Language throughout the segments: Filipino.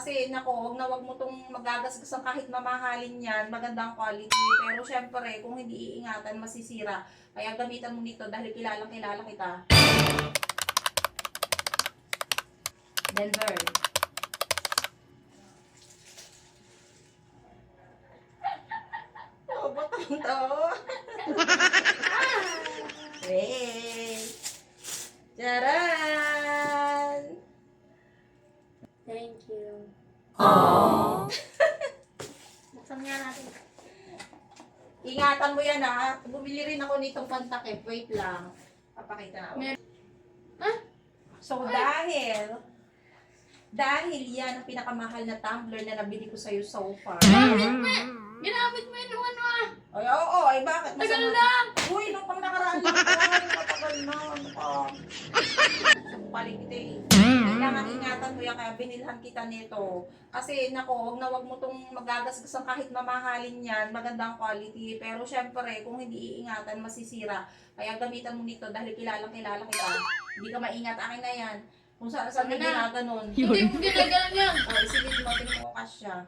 Kasi nako, wag mo tong magagasgasan kahit mamahalin yan, magandang quality. Pero syempre, kung hindi iingatan, masisira. Kaya gamitan mo nito dahil kilala kita. Denver. Oh, ba't ang tao? Wait. Charan! Thank you. Aww. Buksan nga natin. Ingatan mo yan ha. Bumili rin ako nitong pantakip. Wait lang. Papakita na ako. So dahil yan ang pinakamahal na tumbler na nabili ko sa'yo so far. Ginamit mo yun nung ano ah. Ay, oo, ay bakit? Tagal lang. Uy, nung pang nakaraan lang. Ay, matagal na. Paligid eh. Kailangan ingatan mo yan, kaya binilhan kita nito. Kasi nako, wag mo tong magagasgasan kahit mamahalin yan, magandang quality. Pero syempre, kung hindi iingatan, masisira. Kaya gamitan mo nito dahil kilala kita. Hindi ka maingat, akin na yan. Kung saan Ano may na? ginaganon. Hindi mo ginagalan yan. O, isilid mo, tinukas siya.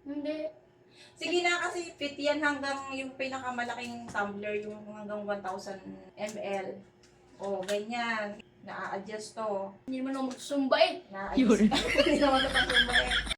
Hindi. Sige na, kasi fit yan hanggang yung pinakamalaking tumbler, yung hanggang 1,000 ml. O, ganyan. Na-adjust to. Hindi mo naman magsusumba eh. Na-adjust. Hindi naman ito pang